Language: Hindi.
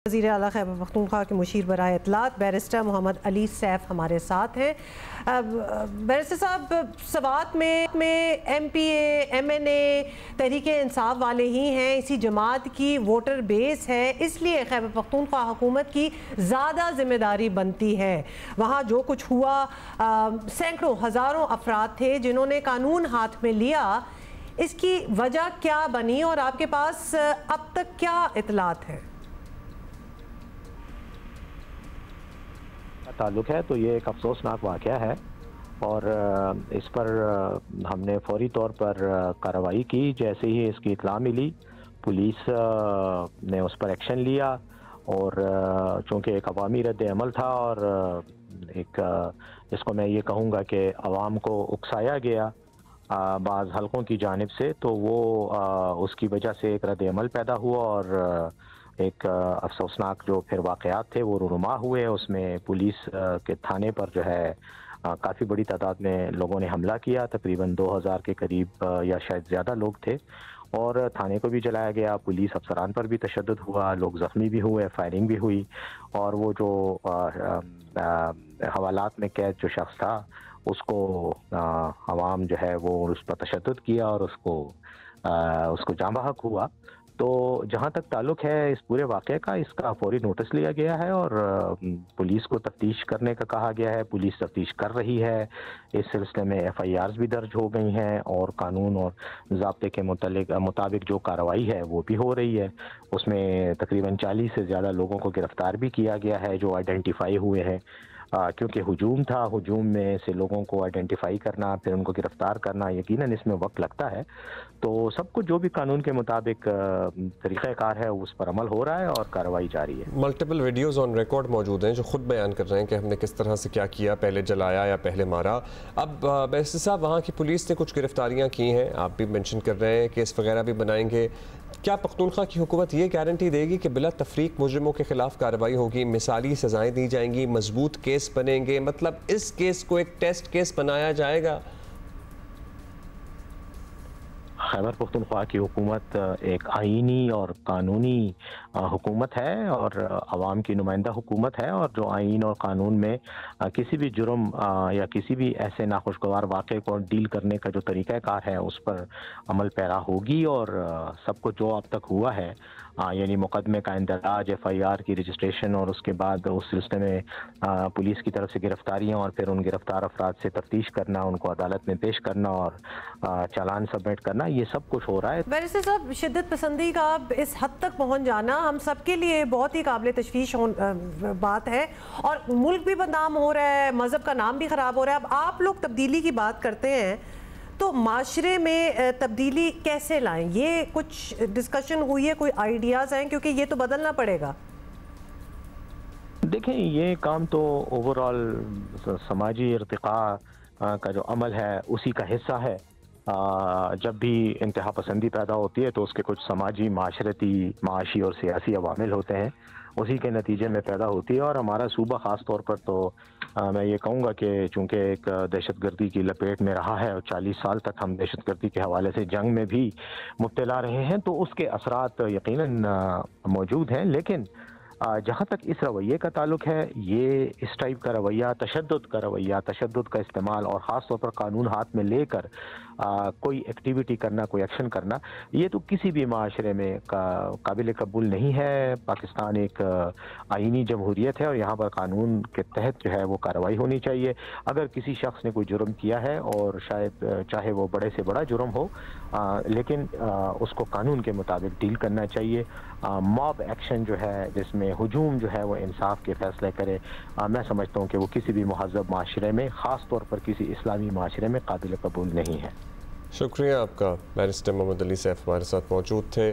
वज़ीर आला खैबर पख्तूनख्वा के मुशीर बराए इत्तलात बैरिस्टर मोहम्मद अली सैफ हमारे साथ हैं। बैरिस्टर साहब, सवात में MPA MNA तहरीक इंसाफ वाले ही हैं, इसी जमात की वोटर बेस है, इसलिए खैबर पख्तूनख्वा हुकूमत की ज़्यादा जिम्मेदारी बनती है। वहाँ जो कुछ हुआ, सैकड़ों हज़ारों अफराद थे जिन्होंने कानून हाथ में लिया, इसकी वजह क्या बनी और आपके पास अब तक क्या इत्तलात है? ताल्लुक है तो ये एक अफसोसनाक वाक़या है और इस पर हमने फौरी तौर पर कार्रवाई की। जैसे ही इसकी इत्तला मिली, पुलिस ने उस पर एक्शन लिया और चूँकि एक अवामी रद्द अमल था और एक इसको मैं ये कहूँगा कि अवाम को उकसाया गया बाज़ हलकों की जानिब से, तो वो उसकी वजह से एक रद्द अमल पैदा हुआ और एक अफसोसनाक जो फिर वाक़यात थे वो रूनुमा हुए। उसमें पुलिस के थाने पर जो है काफ़ी बड़ी तादाद में लोगों ने हमला किया, तकरीबन 2000 के करीब या शायद ज़्यादा लोग थे और थाने को भी जलाया गया। पुलिस अफसरान पर भी तशद्दुद हुआ, लोग ज़ख्मी भी हुए, फायरिंग भी हुई और वो जो हवालात में कैद जो शख्स था उसको अवाम जो है वो उस पर तशद्दुद किया और उसको जाँ बहक हुआ। तो जहाँ तक ताल्लुक़ है इस पूरे वाक़े का, इसका फौरी नोटिस लिया गया है और पुलिस को तफ्तीश करने का कहा गया है। पुलिस तफ्तीश कर रही है, इस सिलसिले में FIRs भी दर्ज हो गई हैं और कानून और ज़ाब्ते के मुताबिक जो कार्रवाई है वो भी हो रही है। उसमें तकरीबन 40 से ज़्यादा लोगों को गिरफ़्तार भी किया गया है जो आइडेंटिफाई हुए हैं, क्योंकि हुजूम था। हुजूम में से लोगों को आइडेंटिफाई करना, फिर उनको गिरफ्तार करना, यकीनन इसमें वक्त लगता है। तो सब कुछ जो भी कानून के मुताबिक तरीक़ाकार है उस पर अमल हो रहा है और कार्रवाई जारी है। मल्टीपल वीडियोस ऑन रिकॉर्ड मौजूद हैं जो खुद बयान कर रहे हैं कि हमने किस तरह से क्या किया, पहले जलाया या पहले मारा। अब बैरिस्टर साहब, वहाँ की पुलिस ने कुछ गिरफ्तारियाँ की हैं, आप भी मेंशन कर रहे हैं, केस वगैरह भी बनाएंगे। क्या पख्तूनख्वा की हुकूमत ये गारंटी देगी कि बिला तफरीक मुजरिमों के खिलाफ कार्रवाई होगी, मिसाली सजाएं दी जाएंगी, मजबूत केस बनेंगे, मतलब इस केस को एक टेस्ट केस बनाया जाएगा? खैबर पख्तूनख्वा की हुकूमत एक आईनी और कानूनी हुकूमत है और अवाम की नुमाइंदा हुकूमत है और जो आईन और कानून में किसी भी जुर्म या किसी भी ऐसे नाखुशगवार वाक़े को डील करने का जो तरीक़ाकार है उस पर अमल पैरा होगी। और सब कुछ जो अब तक हुआ है, यानी मुकदमे का इंदराज, FIR की रजिस्ट्रेशन और उसके बाद उस सिलसिले में पुलिस की तरफ से गिरफ्तारियाँ और फिर उन गिरफ्तार अफराद से तफ्तीश करना, उनको अदालत में पेश करना और चालान सबमिट करना, ये सब कुछ हो रहा है। बैरिस्टर साहब, शिद्दत पसंदी का इस हद तक पहुंच जाना हम सबके लिए बहुत ही काबिल तशवीश बात है और मुल्क भी बदनाम हो रहा है, मज़हब का नाम भी ख़राब हो रहा है। अब आप लोग तब्दीली की बात करते हैं तो माशरे में तब्दीली कैसे लाएं? ये कुछ डिस्कशन हुई है, कोई आइडियाज़ हैं? क्योंकि ये तो बदलना पड़ेगा। देखें, ये काम तो ओवरऑल समाजी इर्तिक़ा का जो अमल है उसी का हिस्सा है। जब भी इंतहा पसंदी पैदा होती है तो उसके कुछ समाजी, माशरती, माशी और सियासी अवामिल होते हैं, उसी के नतीजे में पैदा होती है। और हमारा सूबा ख़ास तौर पर तो मैं ये कहूँगा कि चूँकि एक दहशतगर्दी की लपेट में रहा है और 40 साल तक हम दहशतगर्दी के हवाले से जंग में भी मुब्तला रहे हैं, तो उसके असरात यकीनन मौजूद हैं। लेकिन जहाँ तक इस रवैये का ताल्लुक है, ये इस टाइप का रवैया, तशद्दुद का रवैया, तशद्दुद का इस्तेमाल और ख़ास तौर पर कानून हाथ में लेकर कोई एक्टिविटी करना, कोई एक्शन करना, ये तो किसी भी माशरे में काबिल कबूल नहीं है। पाकिस्तान एक आईनी जमहूरियत है और यहाँ पर कानून के तहत जो है वो कार्रवाई होनी चाहिए। अगर किसी शख्स ने कोई जुर्म किया है और शायद चाहे वो बड़े से बड़ा जुर्म हो, लेकिन उसको कानून के मुताबिक डील करना चाहिए। मॉब एक्शन जो है, जिसमें हुजूम जो है वो इंसाफ के फैसले करे, मैं समझता हूँ कि वो किसी भी मुहज़्ज़ब माशरे में, ख़ास तौर पर किसी इस्लामी माशरे में काबिल कबूल नहीं है। शुक्रिया आपका। बैरिस्टर मोहम्मद अली सैफ हमारे साथ मौजूद थे।